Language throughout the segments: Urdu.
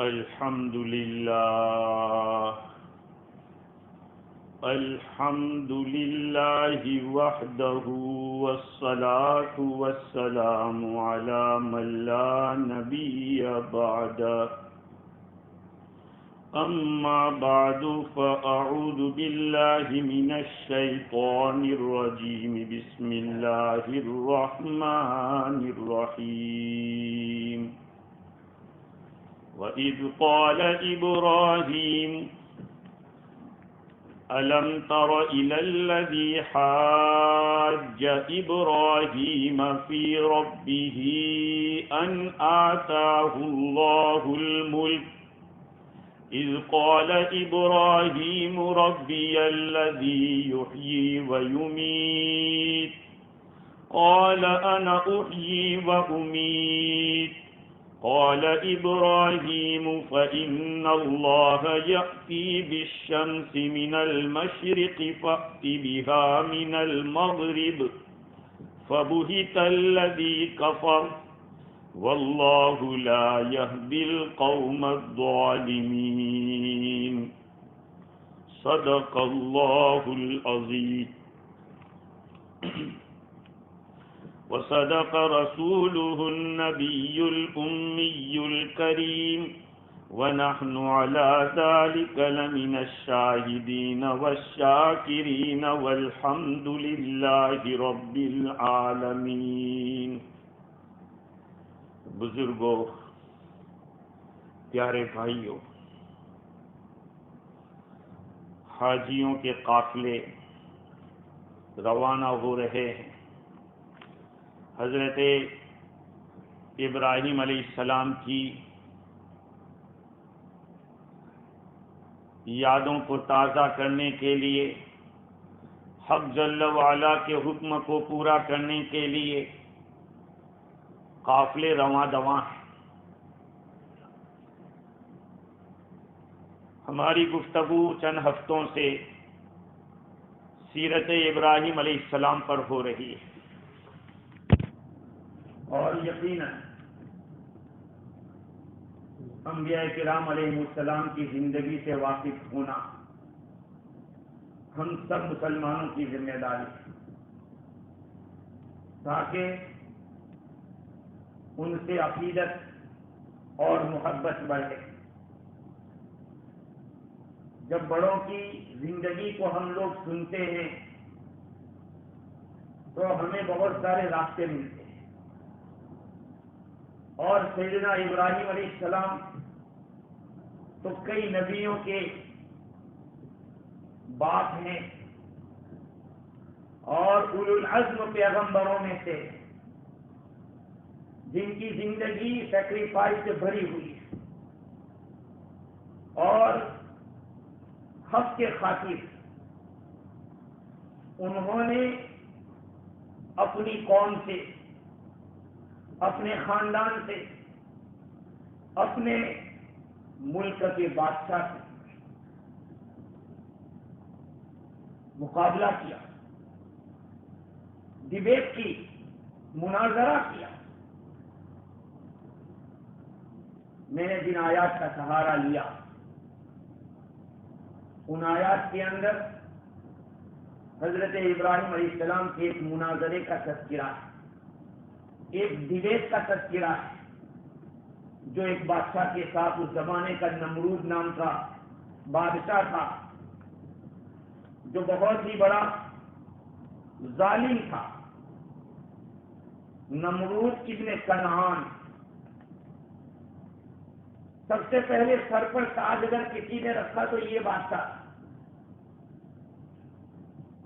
الحمد لله الحمد لله وحده والصلاة والسلام على من لا نبي بعده أما بعد فأعوذ بالله من الشيطان الرجيم بسم الله الرحمن الرحيم وَإِذْ قَالَ إِبْرَاهِيمُ أَلَمْ تَرَ إِلَى الَّذِي حَاجَّ إِبْرَاهِيمَ فِي رَبِّهِ أَنْ آتَاهُ اللَّهُ الْمُلْكَ إِذْ قَالَ إِبْرَاهِيمُ رَبِّيَ الَّذِي يُحْيِي وَيُمِيتُ قَالَ أَنَا أُحْيِي وَأُمِيتُ قال إبراهيم فإن الله يأتي بالشمس من المشرق فأت بها من المغرب فبهت الذي كفر والله لا يهدي القوم الظالمين صدق الله العظيم وصدق رسوله النبي الأمي الكريم ونحن على ذلك لمن الشاهدين والشاكرين والحمد لله رب العالمين۔ بزرگوں، پیارے بھائیوں، حاجیوں کے قافلے روانہ ہو رہے ہیں۔ حضرت ابراہیم علیہ السلام کی یادوں کو تازہ کرنے کے لیے، حق جل وعلا کے حکم کو پورا کرنے کے لیے قافلے رواں دواں ہیں۔ ہماری گفتگو چند ہفتوں سے سیرت ابراہیم علیہ السلام پر ہو رہی ہے، اور یقیناً انبیاء کرام علیہ السلام کی زندگی سے واقف ہونا ہم سب مسلمانوں کی ذمہ داری ہے، تاکہ ان سے عقیدت اور محبت بڑھے۔ جب بڑوں کی زندگی کو ہم لوگ سنتے ہیں تو ہمیں بہت سارے راستے ملتے ہیں، اور سیدنا ابراہیم علیہ السلام تو کئی نبیوں کے باپ ہیں اور اولو العزم پیغمبروں میں سے، جن کی زندگی سیکریفائس سے بھری ہوئی ہے، اور حق کے خاطر انہوں نے اپنی قوم سے، اپنے خاندان سے، اپنے ملک کے بادشاہ سے مقابلہ کیا، ڈیبیٹ کی، مناظرہ کیا۔ میں نے جن آیات کا سہارا لیا، ان آیات کے اندر حضرت ابراہیم علیہ السلام کے ایک مناظرے کا تذکرہ ہے، ایک ڈیبیٹ کا تذکرہ ہے، جو ایک بادشاہ کے ساتھ، اس زمانے کا نمرود نام کا بادشاہ تھا، جو بہت ہی بڑا ظالم تھا۔ نمرود ابن کنعان، سب سے پہلے سر پر تاج اگر کسی نے رکھا تو یہ بادشاہ،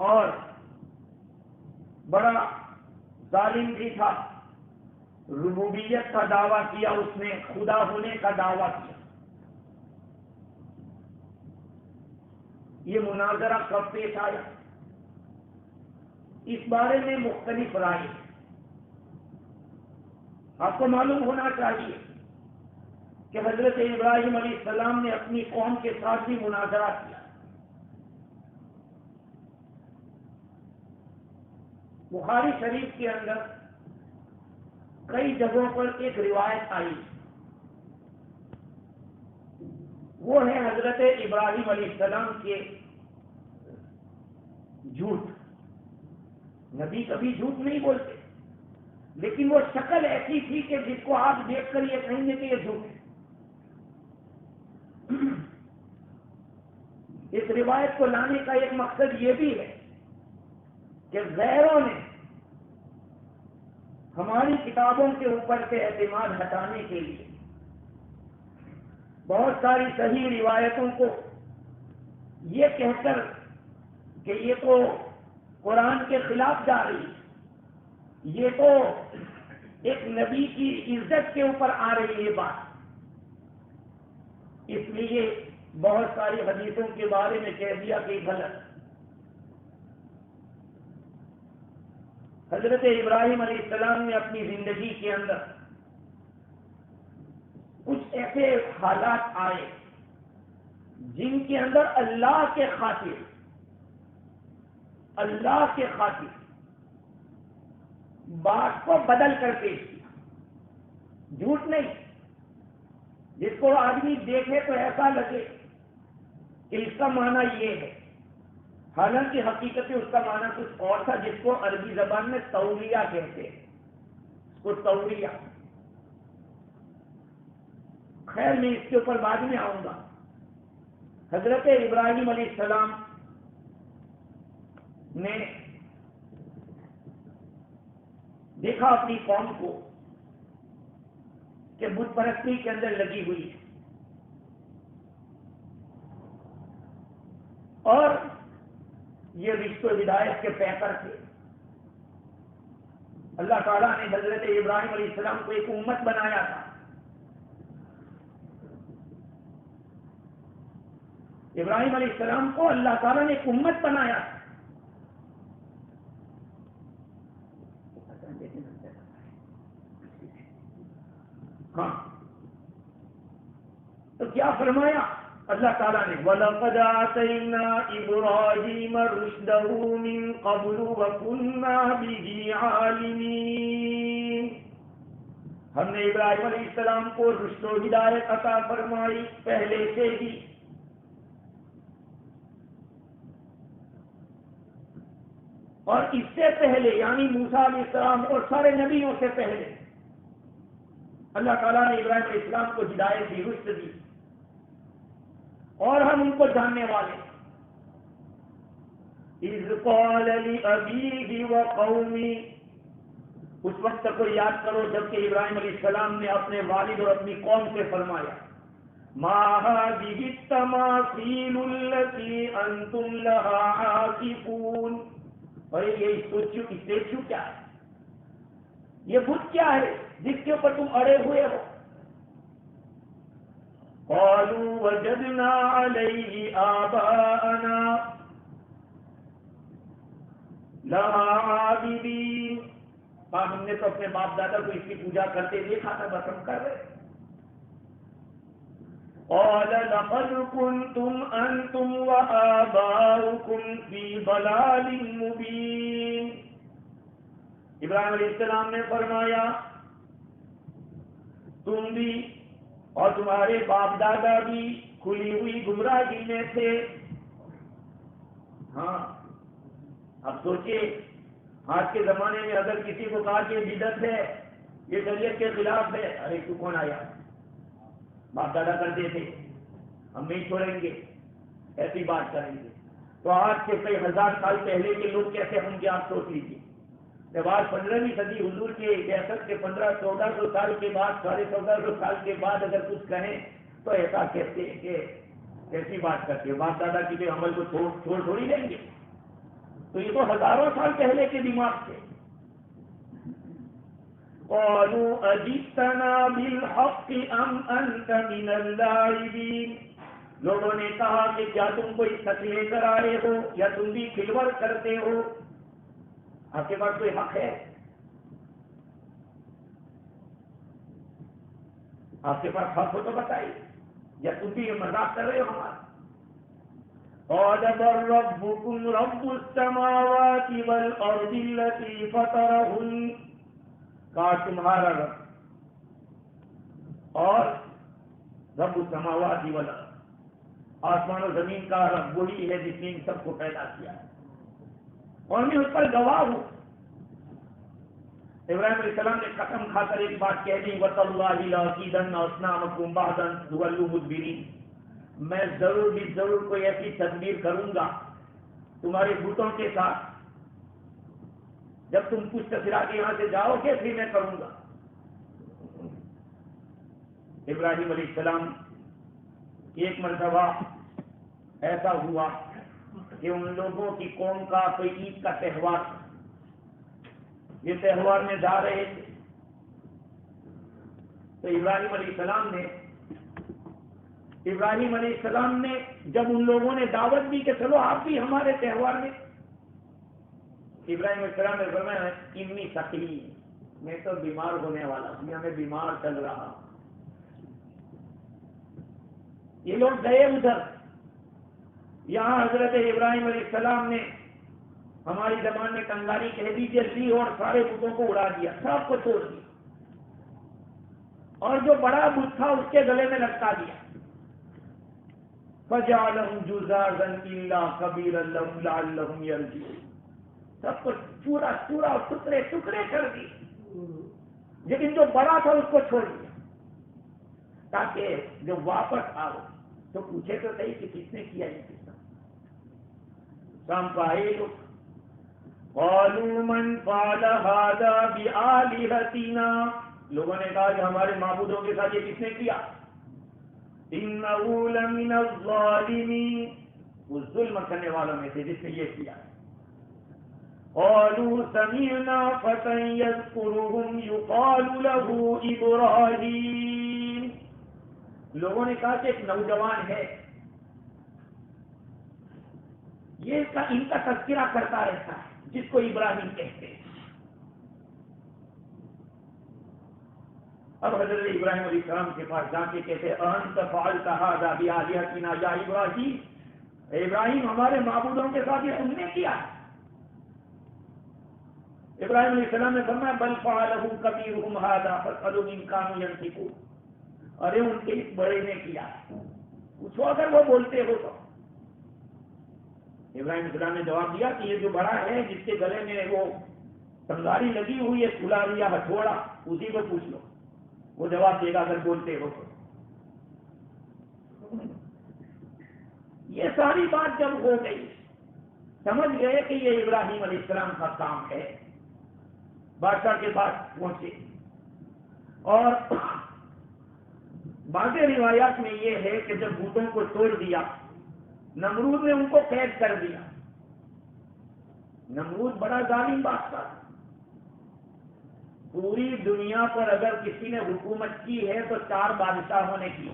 اور بڑا ظالم بھی تھا۔ ربوبیت کا دعویٰ کیا، اس نے خدا ہونے کا دعویٰ کیا۔ یہ مناظرہ کب پیش آیا؟ اس بارے میں مختلف رائے ہیں۔ آپ کو معلوم ہونا چاہیے کہ حضرت ابراہیم علیہ السلام نے اپنی قوم کے ساتھ بھی مناظرہ کیا۔ بخاری شریف کے اندر کئی جگہوں پر ایک روایت آئی وہ ہے حضرت ابراہیم علیہ السلام کے جھوٹ. نبی کبھی جھوٹ نہیں بولتے، لیکن وہ شکل ایسی تھی کہ جس کو آپ دیکھ کر یہ کہیں گے کہ یہ جھوٹ ہے. اس روایت کو لانے کا ایک مقصد یہ بھی ہے کہ غیروں نے ہماری کتابوں کے اوپر سے اعتماد ہٹانے کے لیے بہت ساری صحیح روایتوں کو یہ کہہ کر کہ یہ تو قرآن کے خلاف جا رہی ہے، یہ تو ایک نبی کی عزت کے اوپر آ رہی ہے بات، اس لیے بہت ساری حدیثوں کے بارے میں کہہ دیا کہ غلط. حضرت ابراہیم علیہ السلام نے اپنی زندگی کے اندر کچھ ایسے حالات آئے جن کے اندر اللہ کے خاطر بات کو بدل کر پیش کیا. جھوٹ نہیں، جس کو آدمی دیکھے تو ایسا لگے کہ اس کا معنی یہ ہے، حالانکہ حقیقت میں اس کا معنی کچھ اور تھا، جس کو عربی زبان میں تولیہ کہتے ہیں. اس کو تولیہ. خیر میں اس کے اوپر بعد میں آؤں گا. حضرت ابراہیم علیہ السلام نے دیکھا اپنی قوم کو کہ بت پرستی کے اندر لگی ہوئی ہے، اور یہ رشتہ و ہدایت کے پیکر تھے. اللہ تعالیٰ نے حضرت ابراہیم علیہ السلام کو ایک امت بنایا تھا. ابراہیم علیہ السلام کو اللہ تعالیٰ نے ایک امت بنایا تھا. ہاں تو کیا فرمایا اللہ تعالیٰ نے؟ وَلَقَدْ آتَيْنَا إِبْرَاهِيمَ رُشْدَهُ مِنْ قَبْلُ وَكُنَّا بِهِ عَالِمِينَ. ہم نے ابراہیم علیہ السلام کو رشد و ہدایت عطا فرمائی پہلے سے ہی، اور اس سے پہلے یعنی موسیٰ علیہ السلام اور سارے نبیوں سے پہلے اللہ تعالیٰ نے ابراہیم علیہ السلام کو ہدایت دی، رشد دی، اور ہم ان کو جاننے والے. اذ قال لأبيه وقومه، اس وقت کو یاد کرو جبکہ ابراہیم علیہ السلام نے اپنے والد اور اپنی قوم سے فرمایا ما هذه التماثيل التي انتم لها عاكفون. اور یہ اسٹیچو کیا ہے، یہ بت کیا ہے جس کے اوپر تم اڑے ہوئے ہو؟ قالوا وجدنا عليه آباءنا لها عابدين. ہم نے تو اپنے باپ دادا کو اس کی پوجا کرتے دیکھا تھا، بس ہم کر رہے. قال لقد كنتم انتم وآباؤكم في ضلال مبين. ابراہیم علیہ السلام نے فرمایا تم بھی اور تمہارے باپ دادا بھی کھلی ہوئی گمراہی میں تھے. ہاں اب سوچئے آج کے زمانے میں اگر کسی کو کہا کہ بدعت ہے، یہ شریعت کے خلاف ہے، ارے تو کون آیا، باپ دادا کرتے تھے ہم نہیں چھوڑیں گے، ایسی بات کریں گے. تو آج سے کئی ہزار سال پہلے کے لوگ کیسے ہوں گے آپ سوچ لیجیے. جب آج 15ویں صدی حضور کے بعثت کے 1400 سال کے بعد 1450 سال کے بعد اگر کچھ کہیں تو ایسا کہتے ہیں کہ ایسی بات کرتے ہیں، باپ دادا کی عمل کو چھوڑ تھوڑی دیں گے. تو یہ تو ہزاروں سال پہلے کے دماغ تھے. قالوا اجئتنا بالحق ام انت من اللاعبین. لوگوں نے کہا کہ کیا تم کوئی سچ لے کر آئے ہو یا تم بھی کھلواڑ کرتے ہو؟ آپ کے پاس کوئی حق ہے؟ آپ کے پاس حق ہو تو بتائیے، یا تم بھی یہ مذاق کر رہے ہو ہمارا؟ قال بل ربكم رب السماوات والارض التي فطرهن. کہا تمہارا رب اور رب السماوات والارض، آسمان و زمین کا رب وہی ہے جس نے ان سب کو پیدا کیا ہے، اور میں اس پر گواہ ہوں۔ ابراہیم علیہ السلام نے قسم کھا کر ایک بات کہہ دی، وَتَاللَّهِ لَأَكِيدَنَّ أَصْنَامَكُمْ بَعْدَ أَن تُوَلُّوا مُدْبِرِينَ، میں ضرور بھی ضرور کوئی ایسی تدبیر کروں گا تمہارے بتوں کے ساتھ، جب تم پشت پھرا کے یہاں سے جاؤ گے پھر میں کروں گا۔ ابراہیم علیہ السلام ایک مرتبہ ایسا ہوا کہ ان لوگوں کی قوم کا کوئی عید کا تہوار، یہ تہوار میں جا رہے تھے، تو ابراہیم علیہ السلام نے جب ان لوگوں نے دعوت دی کہ چلو آپ بھی ہمارے تہوار میں، ابراہیم علیہ السلام نے فرمایا انی سقیم، میں تو بیمار ہونے والا ہوں، میں بیمار چل رہا ہوں۔ یہ لوگ گئے ادھر، یہاں حضرت ابراہیم علیہ السلام نے ہماری زبان میں کنگاری کہہ دیجیے لی اور سارے بتوں کو اڑا دیا، سب کو توڑ دیا، اور جو بڑا بت تھا اس کے گلے میں لٹکا دیا۔ فَجَعَلَهُمْ جُذَاذًا إِلَّا كَبِيرًا لَهُمْ لَعَلَّهُمْ يَرْجِعُونَ، سب کو چورا چورا ٹکڑے ٹکڑے کر دیے، لیکن جو بڑا تھا اس کو چھوڑ دیا تاکہ جب واپس آؤ تو پوچھے تو صحیح کہ کس نے کیا یہ قصہ۔ شام کو آئے لوگ، قالوا من فعل هذا بآلهتنا، لوگوں نے کہا کہ ہمارے معبودوں کے ساتھ یہ کس نے کیا؟ انه لمن الظالمین، وہ ظلم کرنے والوں میں سے جس نے یہ کیا۔ قالوا سمعنا فتى يذكرهم يقال له ابراہیم، لوگوں نے کہا کہ ایک نوجوان ہے، یہ ان کا تذکرہ کرتا رہتا ہے، جس کو ابراہیم کہتے ہیں۔ اب حضرت ابراہیم علیہ السلام کے پاس جا کے کہتے انت فعلت هذا بآلهتنا یا ابراہیم، ابراہیم ہمارے معبودوں کے ساتھ یہ تم نے کیا؟ ابراہیم علیہ السلام نے فرمایا بل فعلہ کبیرہم ھذا فاسألوا ان کانوا ینطقون، ارے ان کے اس بڑے نے کیا، پوچھو اگر وہ بولتے ہو تو۔ ابراہیم علیہ السلام نے جواب دیا کہ یہ جو بڑا ہے جس کے گلے میں وہ تنگاری لگی ہوئی ہے، کھلاری یا ہتھوڑا، اسی کو پوچھ لو، وہ جواب دے گا اگر بولتے ہو تو۔ یہ ساری بات جب ہو گئی، سمجھ گئے کہ یہ ابراہیم علیہ السلام کا کام ہے، بادشاہ کے پاس پہنچے، اور بعض روایات میں یہ ہے کہ جب بتوں کو توڑ دیا، نمرود نے ان کو قید کر دیا۔ نمرود بڑا ظالم بادشاہ، پوری دنیا پر اگر کسی نے حکومت کی ہے تو 4 بادشاہوں نے کی،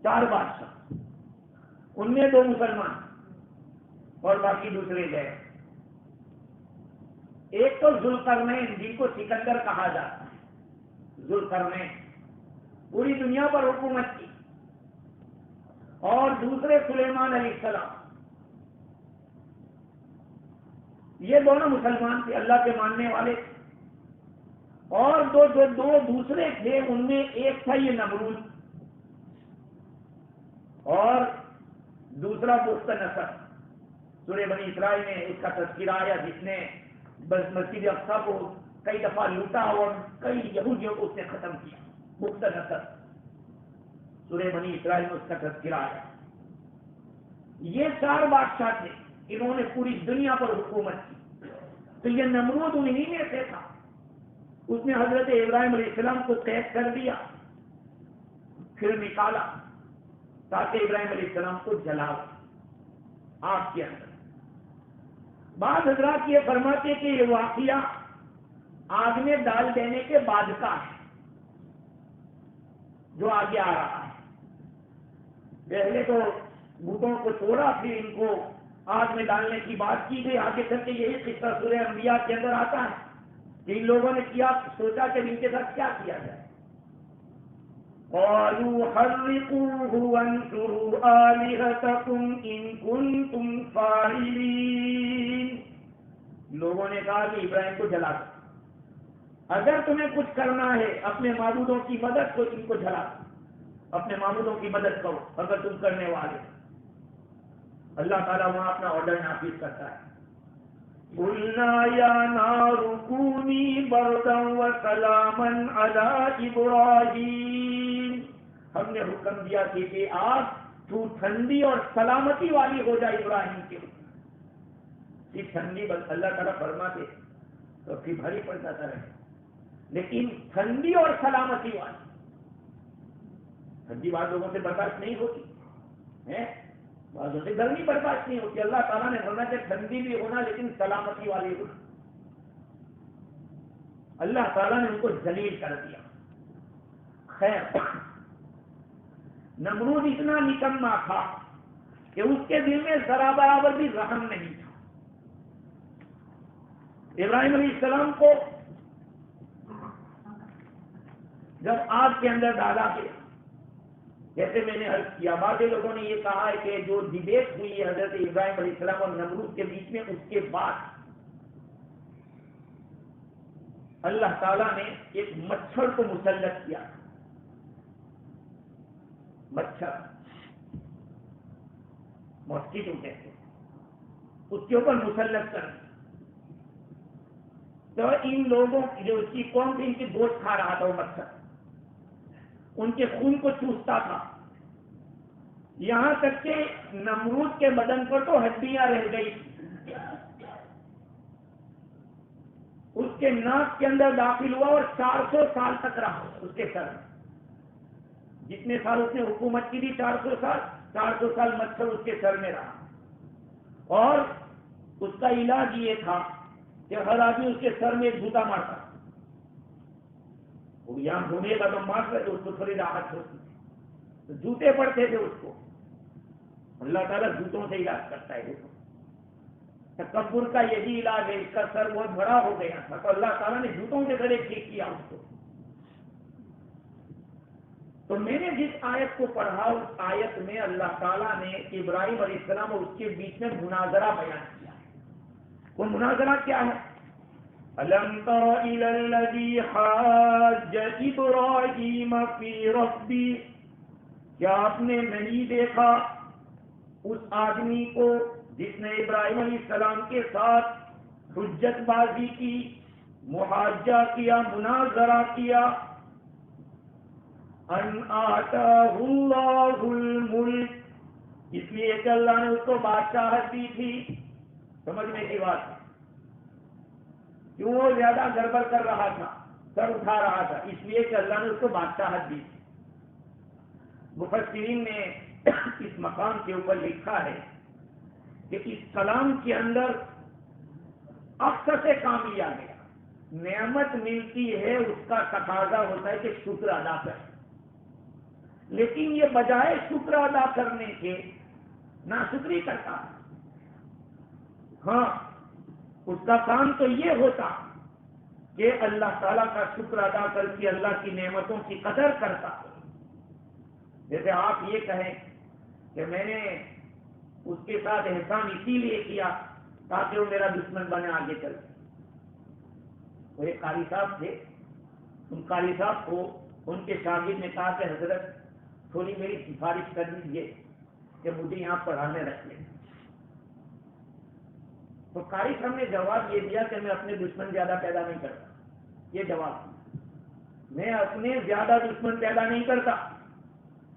4 بادشاہ، ان میں 2 مسلمان اور باقی دوسرے گئے۔ ایک تو ذوالقرنین جن کو سکندر کہا جاتا ہے، ذوالقرنین پوری دنیا پر حکومت کی، اور دوسرے سلیمان علیہ السلام، یہ دونوں مسلمان تھے، اللہ کے ماننے والے تھے، اور جو دو دوسرے تھے ان میں ایک تھا یہ نمرود، اور دوسرا بخت نصر۔ سورہ بنی اسرائیل میں اس کا تذکرہ آیا، جس نے بس مسجد اقصیٰ کو کئی دفعہ لوٹا اور کئی یہودیوں کو اس نے ختم کیا، بخت نصر، سورہ بنی اسرائیل میں اس کا تذکرہ آیا۔ یہ 4 بادشاہ تھے، انہوں نے پوری دنیا پر حکومت کی، تو یہ نمرود انہی میں سے تھا۔ اس نے حضرت ابراہیم علیہ السلام کو قید کر دیا، پھر نکالا تاکہ ابراہیم علیہ السلام کو جلاؤ آگ کے اندر۔ بعض حضرات یہ فرماتے کہ یہ واقعہ آگ میں ڈال دینے کے بعد کا ہے، جو آگے آ رہا ہے۔ پہلے تو بتوں کو توڑا، پھر ان کو آگ میں ڈالنے کی بات کی گئی، آگے چل کے یہی قصہ سورہ انبیاء کے اندر آتا ہے کہ ان لوگوں نے کیا سوچا کہ ان کے ساتھ کیا کیا جائے۔ قالوا حرقوه وانصروا آلهتكم ان كنتم فاعلين، لوگوں نے کہا کہ ابراہیم کو جلا دو، اگر تمہیں کچھ کرنا ہے اپنے معبودوں کی مدد کو ان کو جلا دو۔ اپنے معبودوں کی مدد کرو اگر تم کرنے والے. اللہ تعالیٰ وہاں اپنا آرڈر نافذ کرتا ہے. قُلْنَا يَا نَارُ كُونِي بَرْدًا وَسَلَامًا عَلَىٰ إِبْرَاهِيمَ. ہم نے حکم دیا کہ آگ تو ٹھنڈی اور سلامتی والی ہو جائے ابراہیم کے اوپر. صرف ٹھنڈی بس اللہ تعالیٰ فرماتے تو پھر بھاری پڑ جاتا رہے, لیکن ٹھنڈی اور سلامتی والی. ٹھنڈی بعض لوگوں سے برداشت نہیں ہوتی ہے, بعضوں سے گرمی برداشت نہیں ہوتی. اللہ تعالیٰ نے فرمایا کہ ٹھنڈی بھی ہونا لیکن سلامتی والی ہونا. اللہ تعالیٰ نے ان کو ذلیل کر دیا. خیر, نمرود اتنا نکما تھا کہ اس کے دل میں ذرا برابر بھی رحم نہیں تھا. ابراہیم علیہ السلام کو جب آگ کے اندر ڈالا گیا, جیسے میں نے عرض کیا, بعض لوگوں نے یہ کہا ہے کہ جو ڈبیٹ ہوئی ہے حضرت ابراہیم علیہ السلام اور نمرود کے بیچ میں, اس کے بعد اللہ تعالیٰ نے ایک مچھر کو مسلط کیا. مچھر, ماسکیٹو کہتے ہیں, اس کے اوپر مسلط کر دیا. تو ان لوگوں کی جو اس کی قوم تھی, ان کی گوشت کھا رہا تھا وہ مچھر, ان کے خون کو چوستا تھا. یہاں تک کہ نمرود کے بدن پر تو ہڈیاں رہ گئی. اس کے ناک کے اندر داخل ہوا اور 400 سال تک رہا اس کے سر میں. جتنے سال اس نے حکومت کی تھی 400 سال مچھر اس کے سر میں رہا. اور اس کا علاج یہ تھا کہ ہر آدمی اس کے سر میں ایک جوتا مارتا. وہ یہاں گھومے گا تو مار رہے تو اس کو تھوڑی راحت ہوتی, تو جوتے پڑتے تھے اس کو. اللہ تعالیٰ جوتوں سے علاج کرتا ہے. تکبر کا یہی علاج ہے. اس کا سر بہت بڑا ہو گیا تھا تو اللہ تعالیٰ نے جوتوں سے گھڑے ٹھیک کیا اس کو. تو میں نے جس آیت کو پڑھا, اس آیت میں اللہ تعالیٰ نے ابراہیم علیہ السلام اور اس کے بیچ میں مناظرہ بیان کیا. وہ مناظرہ کیا ہے؟ أَلَمْ تَرَ إِلَى الَّذِي حَاجَّ إِبْرَاهِيمَ فِي رَبِّهِ. کیا آپ نے نہیں دیکھا اس آدمی کو جس نے ابراہیم علیہ السلام کے ساتھ حجت بازی کی, محاجہ کیا, مناظرہ کیا. ان آتاہ اللہ الملک, اس لیے کہ اللہ نے اس کو بادشاہت دی تھی. سمجھنے کی بات ہے. کیوں وہ زیادہ گڑبڑ کر رہا تھا, سر اٹھا رہا تھا, اس لیے کہ اللہ نے اس کو بادشاہت دی تھی. مفسرین نے اس مقام کے اوپر لکھا ہے کہ اس کلام کے اندر اکثر سے کام لیا گیا. نعمت ملتی ہے, اس کا تقاضا ہوتا ہے کہ شکر ادا کرے, لیکن یہ بجائے شکر ادا کرنے کے ناشکری کرتا ہے. ہاں, اس کا کام تو یہ ہوتا کہ اللہ تعالیٰ کا شکر ادا کر کے اللہ کی نعمتوں کی قدر کرتا. جیسے آپ یہ کہیں کہ میں نے اس کے ساتھ احسان اسی لیے کیا تاکہ وہ میرا دشمن بنے آگے چل. وہ ایک قاری صاحب تھے, ان قاری صاحب کو ان کے شاگرد نے کہا کہ حضرت تھوڑی میری سفارش کر دیجیے کہ مجھے یہاں پڑھانے رکھ لیں. تو قاری صاحب نے جواب یہ دیا کہ میں اپنے دشمن زیادہ پیدا نہیں کرتا. یہ جواب, میں اپنے زیادہ دشمن پیدا نہیں کرتا,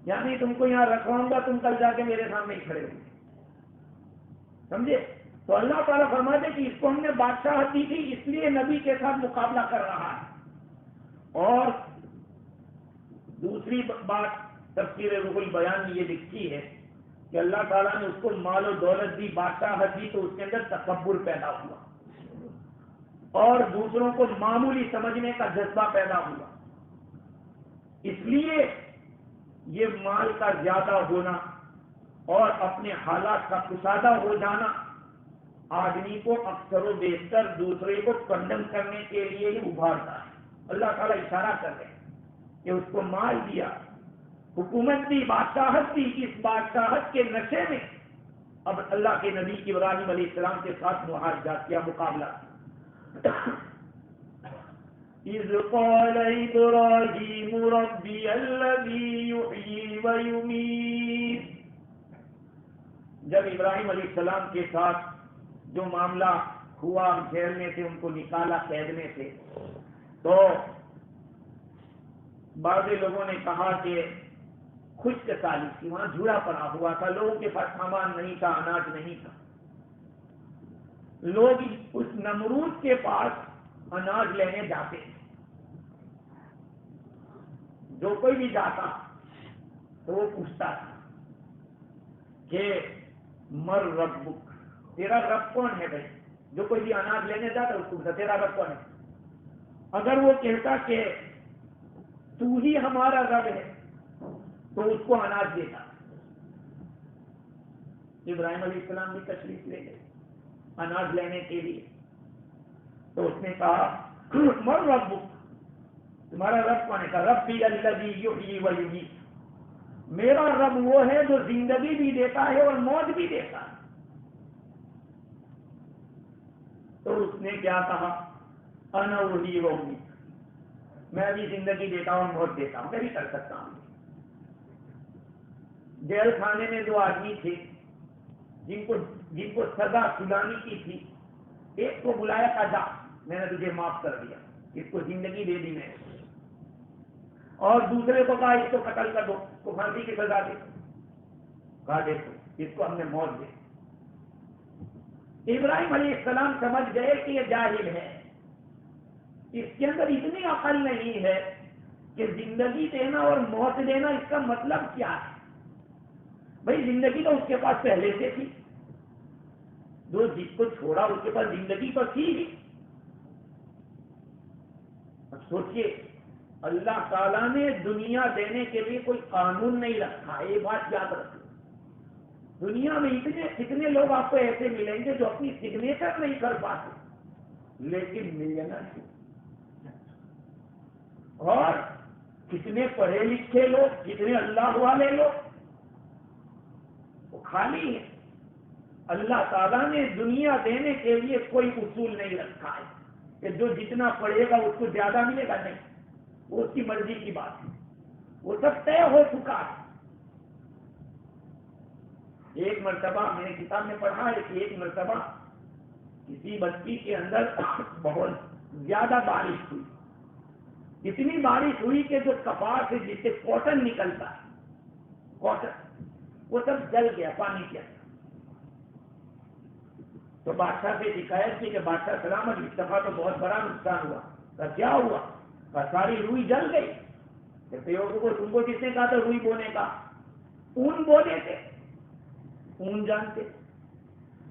یعنی تم کو یہاں رکھواؤں گا, تم کل جا کے میرے سامنے ہی کھڑے ہوں گے. سمجھے؟ تو اللہ تعالیٰ فرماتے کہ اس کو ہم نے بادشاہت دی تھی, اس لیے نبی کے ساتھ مقابلہ کر رہا ہے. اور دوسری بات تفسیر روح البیان میں یہ لکھی ہے کہ اللہ تعالیٰ نے اس کو مال و دولت دی, بادشاہت دی, تو اس کے اندر تکبر پیدا ہوا اور دوسروں کو معمولی سمجھنے کا جذبہ پیدا ہوا. اس لیے یہ مال کا زیادہ ہونا اور اپنے حالات کا کشادہ ہو جانا آدمی کو اکثر و بیشتر دوسرے کو کنڈم کرنے کے لیے ہی ابھارتا ہے. اللہ تعالیٰ اشارہ کر رہے ہیں کہ اس کو مال دیا, حکومت دی, بادشاہت دی. اس بادشاہت کے نشے میں اب اللہ کے نبی ابراہیم علیہ السلام کے ساتھ محاجہ کیا, مقابلہ. اذ قال ابراہیم ربی الذی یحیی ویمیت، جب ابراہیم علیہ السلام کے ساتھ جو معاملہ ہوا، جیل میں سے ان کو نکالا قید میں سے، تو بعض لوگوں نے کہا کہ خشک سالی تھی، وہاں جھوڑا پڑا ہوا تھا، لوگوں کے پاس سامان نہیں تھا، اناج نہیں تھا، لوگ اس نمرود کے پاس اناج لینے جاتے تھے، جو کوئی بھی جاتا تو وہ پوچھتا تھا کہ مر ربک، تیرا رب کون ہے بھائی؟ جو کوئی بھی اناج لینے جاتا اس کو پوچھتا تیرا رب کون ہے؟ اگر وہ کہتا کہ تو ہی ہمارا رب ہے تو اس کو اناج دیتا۔ ابراہیم علیہ السلام بھی تشریف لے گئے اناج لینے کے لیے، تو اس نے کہا مر ربک، تمہارا رب کون ہے؟ کہا ربی الذی یحیی ویمیت، میرا رب وہ ہے جو زندگی بھی دیتا ہے اور موت بھی دیتا ہے۔ تو اس نے کیا کہا؟ انا احیی و امیت، میں بھی زندگی دیتا ہوں موت دیتا ہوں، میں بھی کر سکتا ہوں۔ جیل خانے میں دو آدمی تھے جن کو سزا سنانی کی تھی، ایک کو بلایا تھا، جا میں نے تجھے معاف کر دیا، اس کو زندگی دے دی میں، اور دوسرے کو کہا اس کو قتل کر دو، اس کو پھانسی کی سزا دے، کہا دیکھو اس کو ہم نے موت دے۔ ابراہیم علیہ السلام سمجھ گئے کہ یہ جاہل ہے، اس کے اندر اتنی عقل نہیں ہے کہ زندگی دینا اور موت دینا اس کا مطلب کیا ہے۔ بھائی زندگی تو اس کے پاس پہلے سے تھی، جو جس کو چھوڑا اس کے پاس زندگی تو تھی ہی۔ اب سوچئے اللہ تعالیٰ نے دنیا دینے کے لیے کوئی قانون نہیں رکھا، یہ بات یاد رکھو۔ دنیا میں کتنے لوگ آپ کو ایسے ملیں گے جو اپنی سگنیچر نہیں کر پاتے لیکن ملینر ہیں، اور کتنے پڑھے لکھے لوگ، کتنے اللہ والے لوگ وہ خالی ہیں۔ اللہ تعالیٰ نے دنیا دینے کے لیے کوئی اصول نہیں رکھا ہے کہ جو جتنا پڑھے گا اس کو زیادہ ملے گا، نہیں، وہ اس کی مرضی کی بات ہے، وہ سب طے ہو چکا ہے۔ ایک مرتبہ میں نے کتاب میں پڑھا ہے کہ ایک مرتبہ کسی بستی کے اندر بہت زیادہ بارش ہوئی، اتنی بارش ہوئی کہ جو کپاس سے جس سے کاٹن نکلتا ہے، کاٹن وہ سب جل گیا پانی کے اندر۔ تو بادشاہ سے شکایت کی کہ بادشاہ سلامت، اس دفعہ تو بہت بڑا نقصان ہوا۔ کہ کیا ہوا؟ کہ ساری روئی جل گئی۔ کہتے ہو تم کو کس نے کہا تھا روئی بونے کا؟ اون بو دیتے، اون جانتے،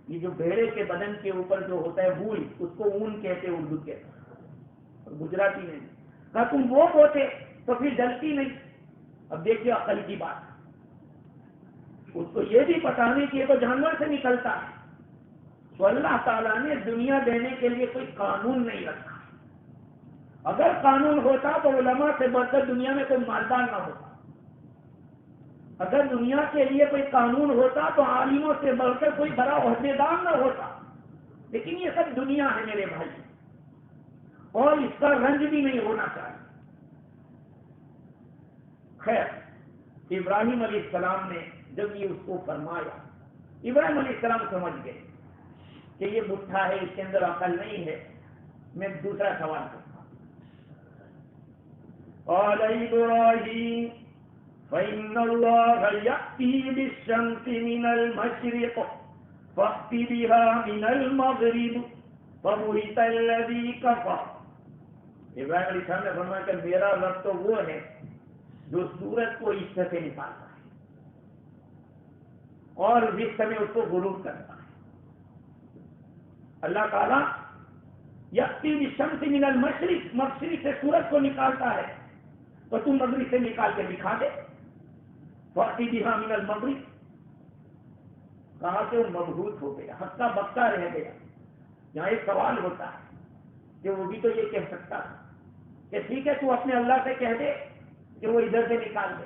یہ جو بھیڑے کے بدن کے اوپر جو ہوتا ہے بوئی، اس کو اون کہتے ہیں اردو کے، اور گجراتی میں کہا تم وہ بوتے تو پھر جلتی نہیں۔ اب دیکھیے عقل کی بات، اس کو یہ بھی پتا نہیں کہ یہ تو جانور سے نکلتا ہے۔ تو اللہ تعالیٰ نے دنیا دینے کے لیے کوئی قانون نہیں رکھا۔ اگر قانون ہوتا تو علماء سے بڑھ کر دنیا میں کوئی مالدار نہ ہوتا، اگر دنیا کے لیے کوئی قانون ہوتا تو عالموں سے بڑھ کر کوئی بڑا عہدیدار نہ ہوتا، لیکن یہ سب دنیا ہے میرے بھائی، اور اس کا رنج بھی نہیں ہونا چاہیے۔ خیر، ابراہیم علیہ السلام نے جب یہ اس کو فرمایا، ابراہیم علیہ السلام سمجھ گئے کہ یہ بڈھا ہے، اس کے اندر عقل نہیں ہے، میں دوسرا سوال کرتا ہوں۔ قال ابراہیم فإن الله يأتي بالشمس من المشرق فأت بها من المغرب فبهت الذي كفر۔ ابراہیم علیہ السلام نے فرمایا کہ میرا رب تو وہ ہے جو سورج کو عشق سے نکالتا ہے اور جس سمے اس کو غروب کرتا ہے۔ اللہ تعالیٰ یأتی بالشمس من المشرق، مشرق سے سورج کو نکالتا ہے، تو تم مغرب سے نکال کے دکھا دے۔ فأتی بہا من المغرب، کہا کہ وہ مبہوت ہو گیا، ہکا بکا رہ گیا۔ یہاں ایک سوال ہوتا ہے کہ وہ بھی تو یہ کہہ سکتا تھا کہ ٹھیک ہے تو اپنے اللہ سے کہہ دے کہ وہ ادھر سے نکال دے،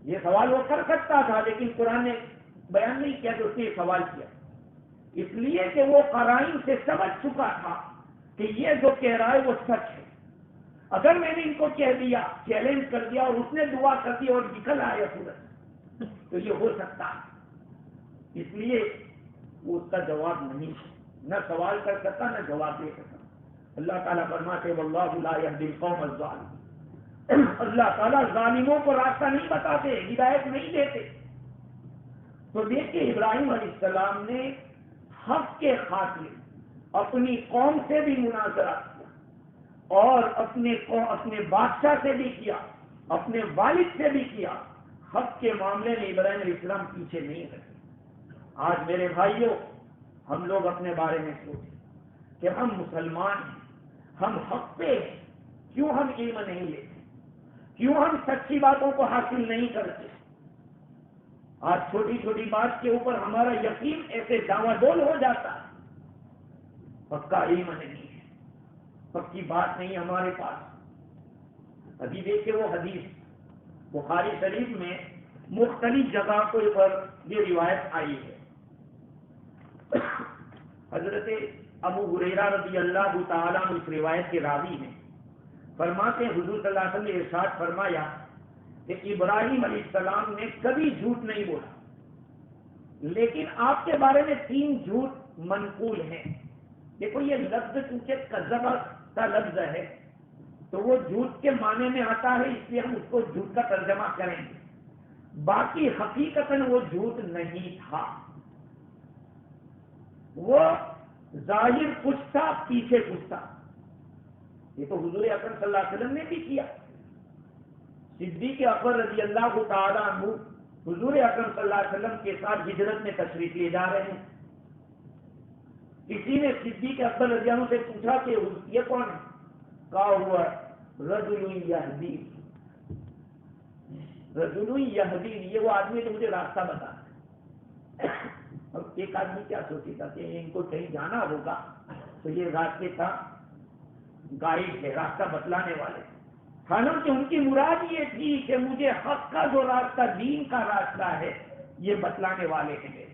یہ سوال وہ کر سکتا تھا، لیکن قرآن نے بیان نہیں کیا کہ اس نے یہ سوال کیا، اس لیے کہ وہ قرائن سے سمجھ چکا تھا کہ یہ جو کہہ رہا ہے وہ سچ ہے. اگر میں نے ان کو کہہ دیا، چیلنج کر دیا اور اس نے دعا کر دی اور نکل آیا سورج، تو یہ ہو سکتا ہے. اس لیے وہ اس کا جواب نہیں، نہ سوال کر سکتا نہ جواب دے سکتا. اللہ تعالیٰ فرماتے واللہ لا یہدی القوم الظالمین، اللہ تعالیٰ ظالموں کو راستہ نہیں بتاتے، ہدایت نہیں دیتے. تو دیکھیے ابراہیم علیہ السلام نے حق کے خاطر اپنی قوم سے بھی مناظرہ کیا اور اپنے بادشاہ سے بھی کیا، اپنے والد سے بھی کیا. حق کے معاملے میں ابراہیم علیہ السلام پیچھے نہیں رہے. آج میرے بھائیوں، ہم لوگ اپنے بارے میں سوچیں کہ ہم مسلمان ہیں، ہم حق پہ ہیں، کیوں ہم علم نہیں لیتے، کیوں ہم سچی باتوں کو حاصل نہیں کرتے. آج چھوٹی چھوٹی بات کے اوپر ہمارا یقین ایسے ڈاواں ڈول ہو جاتا ہے. پکا علم نہیں ہے، پکی بات نہیں ہمارے پاس. ابھی دیکھیں وہ حدیث بخاری شریف میں مختلف جگہ پر یہ روایت آئی ہے. حضرت ابو ہریرہ رضی اللہ تعالیٰ عنہ اس روایت کے راوی ہیں، فرماتے ہیں حضور صلی اللہ علیہ وسلم نے ارشاد فرمایا کہ ابراہیم علیہ السلام نے کبھی جھوٹ نہیں بولا، لیکن آپ کے بارے میں 3 جھوٹ منقول ہیں. دیکھو یہ لفظ چونکہ کذب کا لفظ ہے تو وہ جھوٹ کے معنی میں آتا ہے، اس لیے ہم اس کو جھوٹ کا ترجمہ کریں گے. باقی حقیقتاً وہ جھوٹ نہیں تھا، وہ ظاہر کچھ تھا پیچھے کچھ تھا. یہ تو حضور اکرم صلی اللہ علیہ وسلم نے بھی کیا. صدیق اکبر رضی اللہ تعالیٰ عنہ حضور اکرم صلی اللہ علیہ وسلم کے ساتھ ہجرت میں تشریف لے جا رہے ہیں. کسی نے صدیق اکبر رضی اللہ عنہ سے پوچھا کہ یہ کون ہے؟ کہا ہوا رجل یہدی، رجل یہدی، یہ وہ آدمی جو مجھے راستہ بتا. اب ایک آدمی کیا سوچے تھا کہ ان کو کہیں جانا ہوگا تو یہ راستے کا گائیڈ ہے، راستہ بتلانے والے. حالانکہ ان کی مراد یہ تھی کہ مجھے حق کا جو راستہ، دین کا راستہ ہے، یہ بتلانے والے ہیں میرے.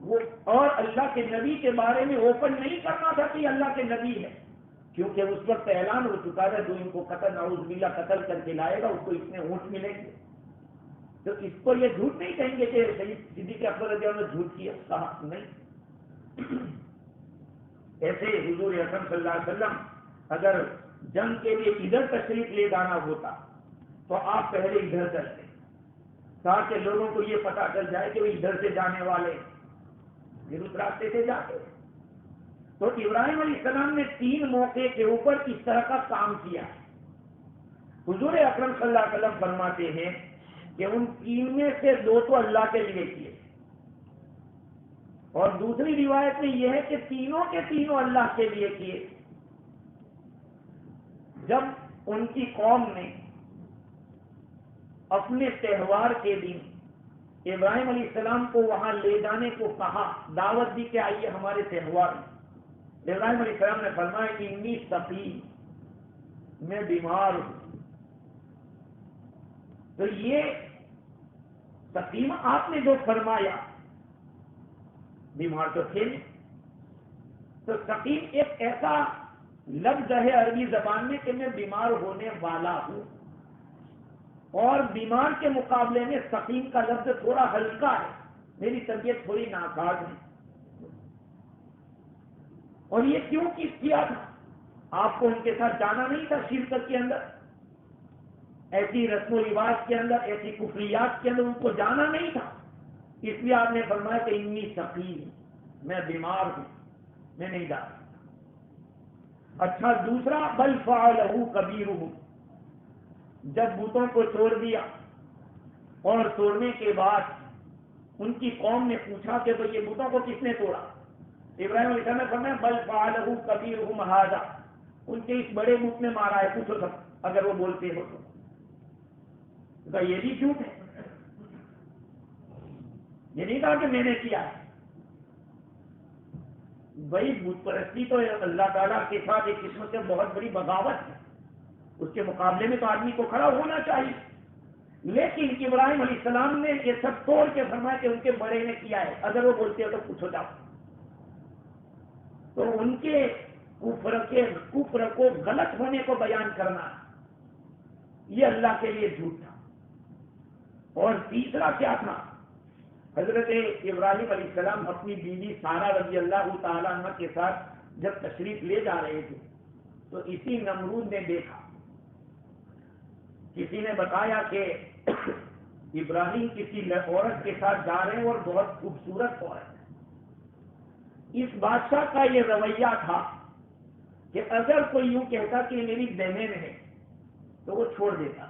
وہ اور اللہ کے نبی کے بارے میں اوپن نہیں کرنا تھا کہ اللہ کے نبی ہے، کیونکہ اس وقت اعلان ہو چکا تھا جو ان کو قتل نعوذ باللہ قتل کر کے لائے گا اس کو اتنے اونٹ ملیں گے. تو اس کو یہ جھوٹ نہیں کہیں گے کہ صدیق اکبر رضی اللہ عنہ نے جھوٹ کیا، کہا نہیں. ایسے حضور اکرم صلی اللہ علیہ وسلم اگر جنگ کے لیے ادھر تشریف لے جانا ہوتا تو آپ پہلے ادھر چلتے تاکہ لوگوں کو یہ پتا چل جائے کہ وہ ادھر سے جانے والے، پھر اس راستے سے جاتے. تو ابراہیم علیہ السلام نے 3 موقع کے اوپر اس طرح کا کام کیا. حضور اکرم صلی اللہ علیہ وسلم فرماتے ہیں کہ ان 3 میں سے 2 تو اللہ کے لیے کیے، اور دوسری روایت میں یہ ہے کہ تینوں کے تینوں اللہ کے لیے کیے. جب ان کی قوم نے اپنے تہوار کے دن ابراہیم علیہ السلام کو وہاں لے جانے کو کہا، دعوت دی کہ آئیے ہمارے تہوار میں، ابراہیم علیہ السلام نے فرمایا کہ انی سقیم، میں بیمار ہوں. تو یہ سقیم آپ نے جو فرمایا، بیمار تو تھے نہیں. تو سقیم ایک ایسا لفظ ہے عربی زبان میں کہ میں بیمار ہونے والا ہوں، اور بیمار کے مقابلے میں سقیم کا لفظ تھوڑا ہلکا ہے، میری طبیعت تھوڑی ناساز ہے. اور یہ کیوں کیا تھا؟ آپ کو ان کے ساتھ جانا نہیں تھا شرکت کے اندر، ایسی رسم و رواج کے اندر، ایسی کفریات کے اندر ان کو جانا نہیں تھا. اس لیے آپ نے فرمایا کہ انی سقیم، میں بیمار ہوں، میں نہیں جا سکتا. اچھا دوسرا، بل فعلہ کبیرہم، جب بتوں کو توڑ دیا اور توڑنے کے بعد ان کی قوم نے پوچھا کہ یہ بتوں کو کس نے توڑا؟ ابراہیم علیہ السلام نے فرمایا بل فعلہ کبیرہم ھذا، ان کے اس بڑے بت نے مارا ہے، پوچھو سب اگر وہ بولتے ہو تو. یہ بھی جھوٹ ہے، یہ نہیں کہا کہ میں نے کیا ہے. بھائی بت پرستی تو اللہ تعالیٰ کے ساتھ ایک قسم سے بہت بڑی بغاوت ہے، اس کے مقابلے میں تو آدمی کو کھڑا ہونا چاہیے. لیکن ابراہیم علیہ السلام نے یہ سب توڑ کے فرمایا کہ ان کے بڑے نے کیا ہے، اگر وہ بولتے ہو تو پوچھو جاؤ. تو ان کے کفر کو غلط ہونے کو بیان کرنا، یہ اللہ کے لیے جھوٹ تھا۔ اور تیسرا کیا تھا؟ حضرت ابراہیم علیہ السلام اپنی بیوی سارہ رضی اللہ تعالیٰ عنہ کے ساتھ جب تشریف لے جا رہے تھے تو اسی نمرود نے دیکھا، کسی نے بتایا کہ ابراہیم کسی عورت کے ساتھ جا رہے ہیں اور بہت خوبصورت عورت ہے۔ اس بادشاہ کا یہ رویہ تھا کہ اگر کوئی یوں کہتا کہ یہ میری بہن ہے تو وہ چھوڑ دیتا،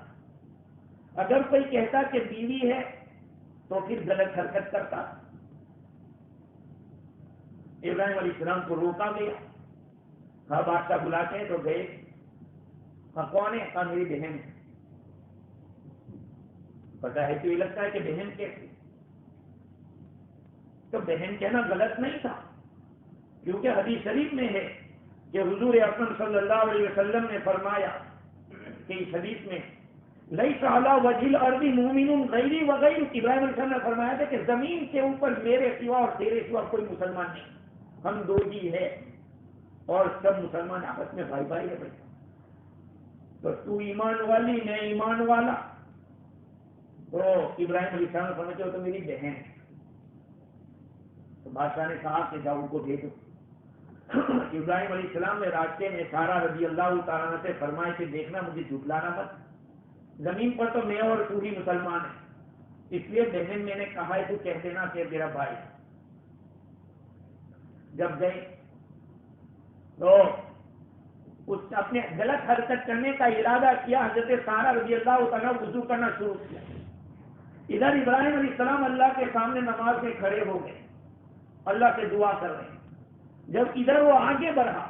اگر کوئی کہتا کہ بیوی ہے تو پھر غلط حرکت کرتا۔ ابراہیم علیہ السلام کو روکا گیا، کہا بادشاہ بلاتے ہیں تو گئے، کہا کون ہے؟ کہا میری بہن ہے۔ پتا ہے تو یہ لگتا ہے کہ بہن کیسی؟ تو بہن کہنا غلط نہیں تھا، کیونکہ حدیث شریف میں ہے کہ حضور اکرم صلی اللہ علیہ وسلم نے فرمایا کہ اس حدیث میں لیس علی وجہ الارض مومن غیری وغیر، ابراہیم علیہ السلام نے فرمایا تھا کہ زمین کے اوپر میرے سوا اور تیرے سوا کوئی مسلمان نہیں، ہم دو ہی ہے اور سب مسلمان آپس میں بھائی بھائی ہے۔ بھائی تو تو ایمان والی میں ایمان والا، تو ابراہیم علیہ السلام نے فرمایا تو میری بہن ہے۔ تو بادشاہ نے کہا کہ جاؤ ان کو بھیجو۔ ابراہیم علیہ السلام نے راستے میں سارہ رضی اللہ تعالیٰ عنہ سے فرمایا کہ دیکھنا مجھے جھٹلانا مت، زمین پر تو میں اور تو ہی مسلمان ہے، اس لیے بہن میں نے کہا ہے تو کہہ دینا کہ میرا بھائی۔ جب گئے تو اس اپنے غلط حرکت کرنے کا ارادہ کیا، حضرت سارہ رضی اللہ تعالیٰ وضو کرنا شروع کیا۔ ادھر ابراہیم علیہ السلام اللہ کے سامنے نماز میں کھڑے ہو گئے، اللہ سے دعا کر رہے ہیں۔ جب ادھر وہ آگے بڑھا،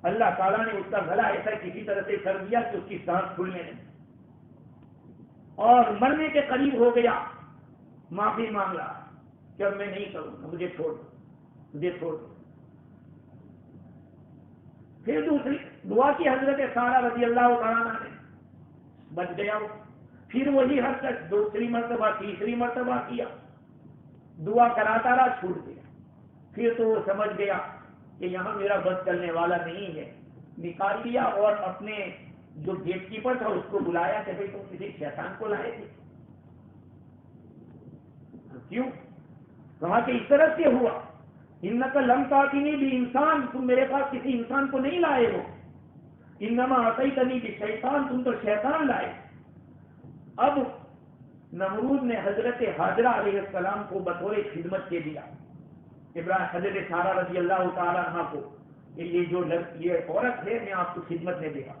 اللہ تعالیٰ نے اس کا گلا ایسا کسی طرح سے کر دیا کہ اس کی سانس کھلنے لگی اور مرنے کے قریب ہو گیا۔ معافی مانگ رہا کہ اب میں نہیں کروں گا، مجھے چھوڑ دو، مجھے چھوڑ دو۔ پھر دوسری دعا کی حضرت سارہ رضی اللہ تعالیٰ نے، بچ گیا وہ۔ پھر وہی حرکت دوسری مرتبہ تیسری مرتبہ کیا، دعا کراتا رہا، چھوٹ گیا۔ پھر تو وہ سمجھ گیا کہ یہاں میرا بس چلنے والا نہیں ہے، نکال لیا اور اپنے جو گیٹ کیپر تھا اس کو بلایا کہ بھائی تم کسی شیطان کو لائے تھے؟ کیوں؟ کہا کہ اس طرح سے ہوا، انک لم تاتنی بانسان، تم میرے پاس کسی انسان کو نہیں لائے ہو، انما اتیتنی بشیطان، تم تو شیطان لائے۔ اب نمرود نے حضرت حاجرہ علیہ السلام کو بطور خدمت کے دیا، حضرت سارہ رضی اللہ تعالیٰ عنہ کو، کہ یہ عورت ہے، میں آپ کو خدمت میں دے گا۔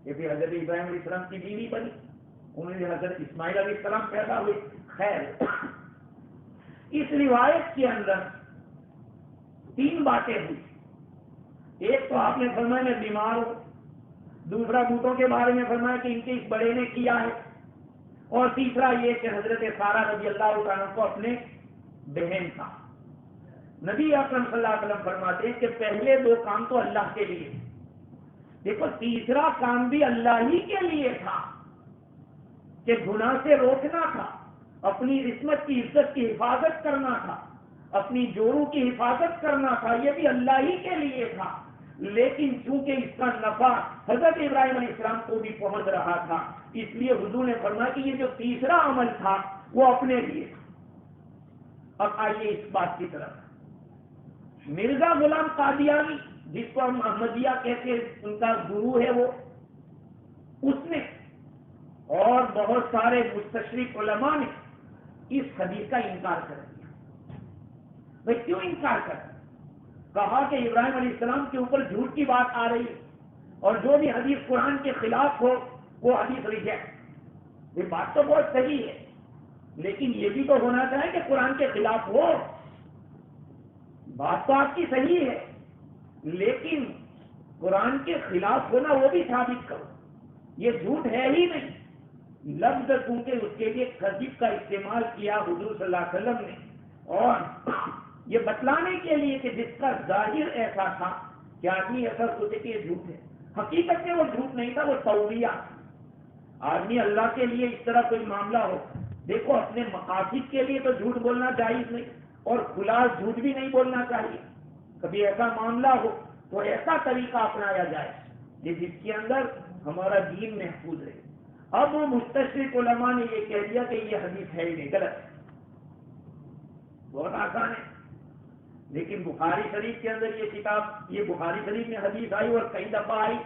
یہ پھر حضرت ابراہیم علیہ السلام کی بیوی بنی، انہوں نے حضرت اسماعیل علیہ السلام پیدا ہوئے۔ خیر، اس روایت کے اندر تین باتیں ہوئی۔ ایک تو آپ نے فرمایا میں بیمار ہوں، دوسرا بوتوں کے بارے میں فرمایا کہ ان کے اس بڑے نے کیا ہے، اور تیسرا یہ کہ حضرت سارہ رضی اللہ عنہ کو اپنے بہن تھا۔ نبی اکرم صلی اللہ علیہ وسلم فرماتے ہیں کہ پہلے دو کام تو اللہ کے لیے، دیکھو تیسرا کام بھی اللہ ہی کے لیے تھا کہ گناہ سے روکنا تھا، اپنی عصمت کی عزت کی حفاظت کرنا تھا، اپنی جوڑوں کی حفاظت کرنا تھا، یہ بھی اللہ ہی کے لیے تھا۔ لیکن چونکہ اس کا نفع حضرت ابراہیم علیہ السلام کو بھی پہنچ رہا تھا، اس لیے حضور نے فرمایا کہ یہ جو تیسرا عمل تھا وہ اپنے لیے تھا۔ اب آئیے اس بات کی طرف، مرزا غلام قادیانی جس کو ہم احمدیہ کہتے ہیں، ان کا گرو ہے وہ، اس نے اور بہت سارے مستشرق علماء نے اس حدیث کا انکار کر دیا۔ بھائی کیوں انکار کر دیا؟ کہا کہ ابراہیم علیہ السلام کے اوپر جھوٹ کی بات آ رہی ہے، اور جو بھی حدیث قرآن کے خلاف ہو وہ حدیث ریجیکٹ۔ یہ بات تو بہت صحیح ہے، لیکن یہ بھی تو ہونا چاہیے کہ قرآن کے خلاف ہو۔ بات تو آپ کی صحیح ہے، لیکن قرآن کے خلاف ہونا وہ بھی ثابت کرو۔ یہ جھوٹ ہے ہی نہیں، لفظ کیونکہ اس کے لیے کذب کا استعمال کیا حضور صلی اللہ علیہ وسلم نے، اور یہ بتلانے کے لیے کہ جس کا ظاہر ایسا تھا کہ آدمی ایسا سوچے کہ یہ جھوٹ ہے، حقیقت میں وہ جھوٹ نہیں تھا، وہ توریہ۔ آدمی اللہ کے لیے اس طرح کوئی معاملہ ہو، دیکھو اپنے مقاصد کے لیے تو جھوٹ بولنا جائز نہیں، اور کھلا جھوٹ بھی نہیں بولنا چاہیے۔ کبھی ایسا معاملہ ہو تو ایسا طریقہ اپنایا جائے کہ جس کے اندر ہمارا دین محفوظ رہے. اب وہ مستشرق علماء نے یہ کہہ دیا کہ یہ حدیث ہے ہی نہیں، غلط ہے. بہت آسان ہے. لیکن بخاری شریف کے اندر یہ کتاب، یہ بخاری شریف میں حدیث آئی اور کئی دفعہ آئی.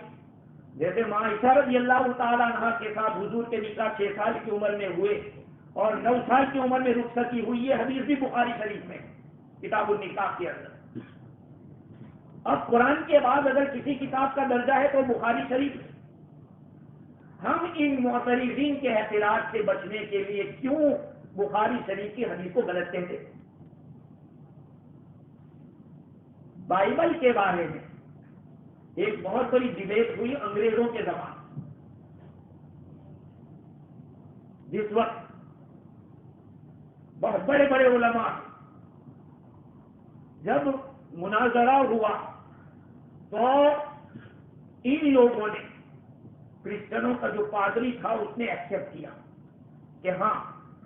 جیسے ماں عائشہ رضی اللہ تعالیٰ عنہا کے ساتھ حضور کے نکاح 6 سال کی عمر میں ہوئے اور 9 سال کی عمر میں رخصتی ہوئی، یہ حدیث بھی بخاری شریف میں کتاب النکاح کے اندر. اب قرآن کے بعد اگر کسی کتاب کا درجہ ہے تو بخاری شریف. ہم ان معترضین کے اعتراض سے بچنے کے لیے کیوں بخاری شریف کی حدیث کو غلط کہتے؟ بائبل کے بارے میں ایک بہت بڑی ڈبیٹ ہوئی انگریزوں کے زمانے، جس وقت بہت بڑے بڑے علماء، جب مناظرہ ہوا تو ان لوگوں نے، کرسچنوں کا جو پادری تھا اس نے ایکسپٹ کیا کہ ہاں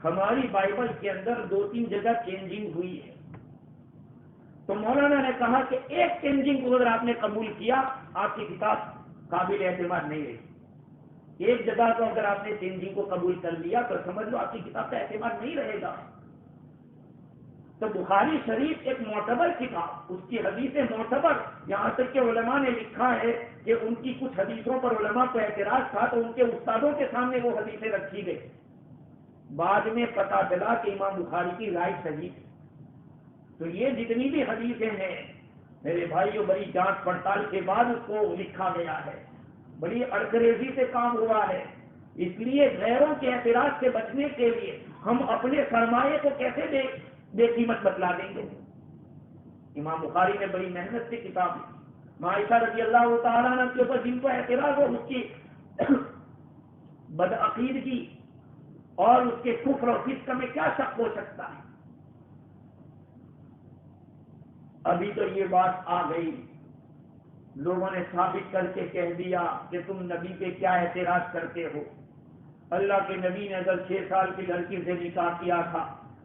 ہماری بائبل کے اندر 2-3 جگہ چینجنگ ہوئی ہے. تو مولانا نے کہا کہ ایک چینجنگ کو اگر آپ نے قبول کیا آپ کی کتاب قابل اعتماد نہیں رہی. ایک جگہ کو اگر آپ نے چینجنگ کو قبول کر لیا تو سمجھ لو آپ کی کتاب کا اعتماد نہیں رہے گا. تو بخاری شریف ایک معتبر کتاب، اس کی حدیثیں معتبر، یہاں تک کہ علماء نے لکھا ہے کہ ان کی کچھ حدیثوں پر علماء کو اعتراض تھا تو ان کے استادوں کے سامنے وہ حدیثیں رکھی گئی. بعد میں پتہ چلا کہ امام بخاری کی رائے صحیح ہے. تو یہ جتنی بھی حدیثیں ہیں میرے بھائیوں، بڑی جانچ پڑتال کے بعد اس کو لکھا گیا ہے، بڑی انگریزی سے کام ہوا ہے. اس لیے غیروں کے اعتراض سے بچنے کے لیے ہم اپنے سرمایے کو کیسے بے قیمت بتلا دیں گے؟ امام بخاری نے بڑی محنت سے کتاب لکھی. ماں عائشہ رضی اللہ تعالیٰ عنہ کے اوپر جن کو اعتراض ہو اس کی بدعقیدگی اور اس کے کفر اور فسق میں کیا شک ہو سکتا ہے؟ ابھی تو یہ بات آ گئی، لوگوں نے ثابت کر کے کہہ دیا کہ تم نبی پہ کیا اعتراض کرتے ہو. اللہ کے نبی نے اگر 6 سال کی لڑکی سے نکاح کیا تھا،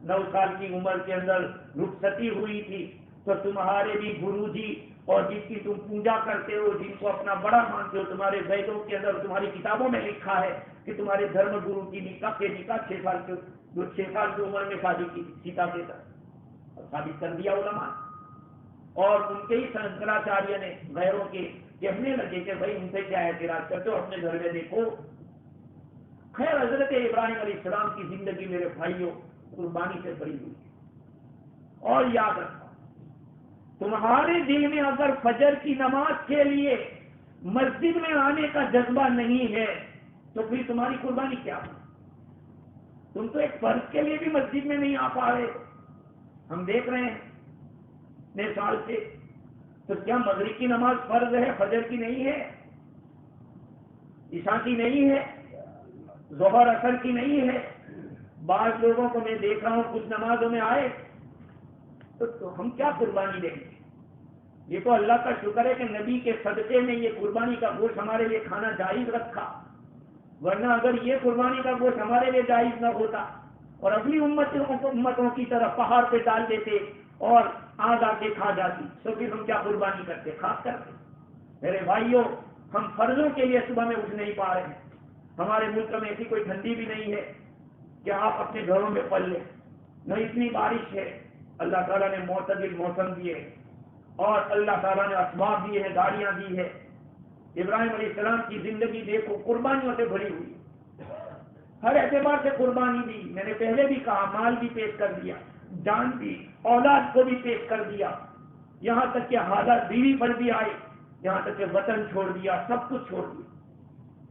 9 سال کی عمر کے اندر رخصتی ہوئی تھی، تو تمہارے بھی گرو جی اور جس کی تم پوجا کرتے ہو، جن کو اپنا بڑا مانتے ہو، تمہارے ویدوں کے اندر تمہاری کتابوں میں لکھا ہے کہ تمہارے دھرم گرو کی نکاح 6 سال کی عمر میں شادی کی سیتا کے ساتھ ثابت کر دیا علماء. اور ان کے ہی شنکراچاریہ نے غیروں کے کہنے لگے کہ بھائی ان سے کیا اعتراض کرتے ہو، اپنے گھر میں دیکھو. خیر حضرت ابراہیم علیہ السلام کی زندگی میرے بھائیوں قربانی سے بھری ہوئی. اور یاد رکھو، تمہارے دل میں اگر فجر کی نماز کے لیے مسجد میں آنے کا جذبہ نہیں ہے تو پھر تمہاری قربانی کیا ہو؟ تم تو ایک فرض کے لیے بھی مسجد میں نہیں آ پا رہے. ہم دیکھ رہے ہیں اتنے سال سے. تو کیا مغرب کی نماز فرض ہے، فجر کی نہیں ہے، عشاء کی نہیں ہے، ظہر اثر کی نہیں ہے؟ بعض لوگوں کو میں دیکھ رہا ہوں کچھ نمازوں میں آئے تو ہم کیا قربانی دیں گے؟ یہ تو اللہ کا شکر ہے کہ نبی کے صدقے میں یہ قربانی کا گوشت ہمارے لیے کھانا جائز رکھا، ورنہ اگر یہ قربانی کا گوشت ہمارے لیے جائز نہ ہوتا اور اپنی امتوں کی طرف پہاڑ پہ ڈال دیتے اور آگ آ کے کھا جاتی تو پھر ہم کیا قربانی کرتے؟ خاص کرتے. میرے بھائیوں، ہم فرضوں کے لیے صبح میں اٹھ نہیں پا رہے ہیں. ہمارے ملک میں ایسی کوئی ٹھنڈی بھی نہیں ہے کہ آپ اپنے گھروں میں پل لیں، نہ اتنی بارش ہے. اللہ تعالیٰ نے معتدل موسم دیے اور اللہ تعالیٰ نے اسباب دیے ہیں، گاڑیاں دی ہے. ابراہیم علیہ السلام کی زندگی دیکھو قربانیوں سے بھری ہوئی، ہر اعتبار سے قربانی دی. میں نے پہلے بھی کہا مال بھی پیش کر دیا، جان بھی، اولاد کو بھی پیش کر دیا، یہاں تک کہ حالات بیوی پر بھی آئے، یہاں تک کہ وطن چھوڑ دیا، سب کچھ چھوڑ دیا.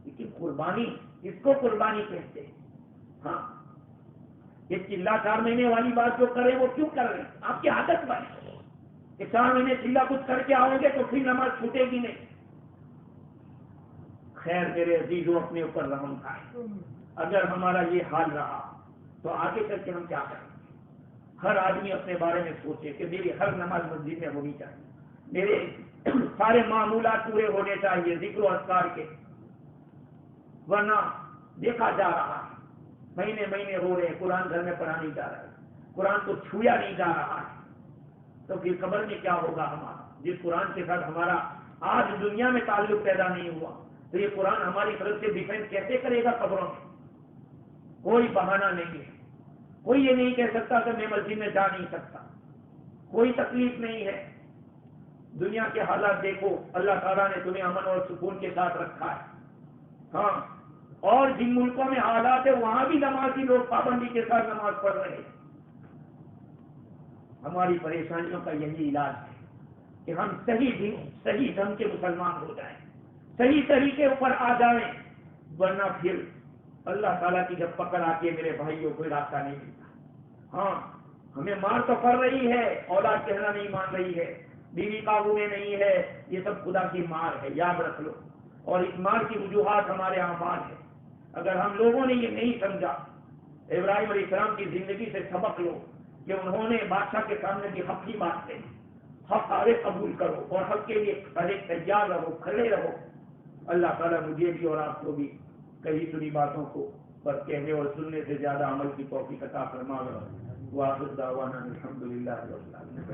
لیکن قربانی اس کو قربانی کہتے ہیں. ہاں، یہ چلا 4 مہینے والی بات جو کرے وہ کیوں کر رہے ہیں؟ آپ کی عادت بنے کہ 4 مہینے چلا کچھ کر کے آؤ گے تو پھر نماز چھوٹے گی نہیں. خیر میرے عزیزوں، اپنے اوپر رحم کھائے. اگر ہمارا یہ حال رہا تو آگے چل کے ہم کیا کریں گے؟ ہر آدمی اپنے بارے میں سوچے کہ میری ہر نماز مسجد میں ہونی چاہیے، میرے سارے معمولات پورے ہونے چاہیے ذکر و اذکار کے. ورنہ دیکھا جا رہا ہے مہینے مہینے ہو رہے ہیں، قرآن گھر میں پڑھا نہیں جا رہا ہے، قرآن کو چھویا نہیں جا رہا ہے، تو پھر قبر میں کیا ہوگا ہمارا؟ جس قرآن کے ساتھ ہمارا آج دنیا میں تعلق پیدا نہیں ہوا تو یہ قرآن ہماری طرف سے ڈیفینس کیسے کرے گا قبروں میں؟ کوئی بہانہ نہیں ہے، کوئی یہ نہیں کہہ سکتا کہ میں مسجد میں جا نہیں سکتا، کوئی تکلیف نہیں ہے۔ دنیا کے حالات دیکھو، اللہ تعالیٰ نے تمہیں امن اور سکون کے ساتھ رکھا ہے، ہاں، اور جن ملکوں میں حالات ہے وہاں بھی نمازی لوگ پابندی کے ساتھ نماز پڑھ رہے ہیں۔ ہماری پریشانیوں کا یہی علاج ہے کہ ہم صحیح ڈھنگ کے مسلمان ہو جائیں، صحیح طریقے اوپر آ جائیں، ورنہ پھر اللہ تعالیٰ کی جب پکڑ آتی ہے میرے بھائیوں کوئی راستہ نہیں ملتا۔ ہاں، ہمیں مار تو پڑ رہی ہے، اولاد کہنا نہیں مان رہی ہے، بیوی قابو میں نہیں ہے، یہ سب خدا کی مار ہے، یاد رکھ لو، اور اس مار کی وجوہات ہمارے اعمال ہے۔ اگر ہم لوگوں نے یہ نہیں سمجھا، ابراہیم علیہ السلام کی زندگی سے سبق لو کہ انہوں نے بادشاہ کے سامنے بھی حق ہی مانتے، حق آرے قبول کرو اور حق کے لیے تیار رہو، کھڑے رہو۔ اللہ تعالیٰ مجھے بھی اور آپ کو بھی کئی سنی باتوں کو پر کہنے اور سننے سے زیادہ عمل کی توفیق عطا فرمائے۔ وآخر دعوانا الحمدللہ رب العالمین۔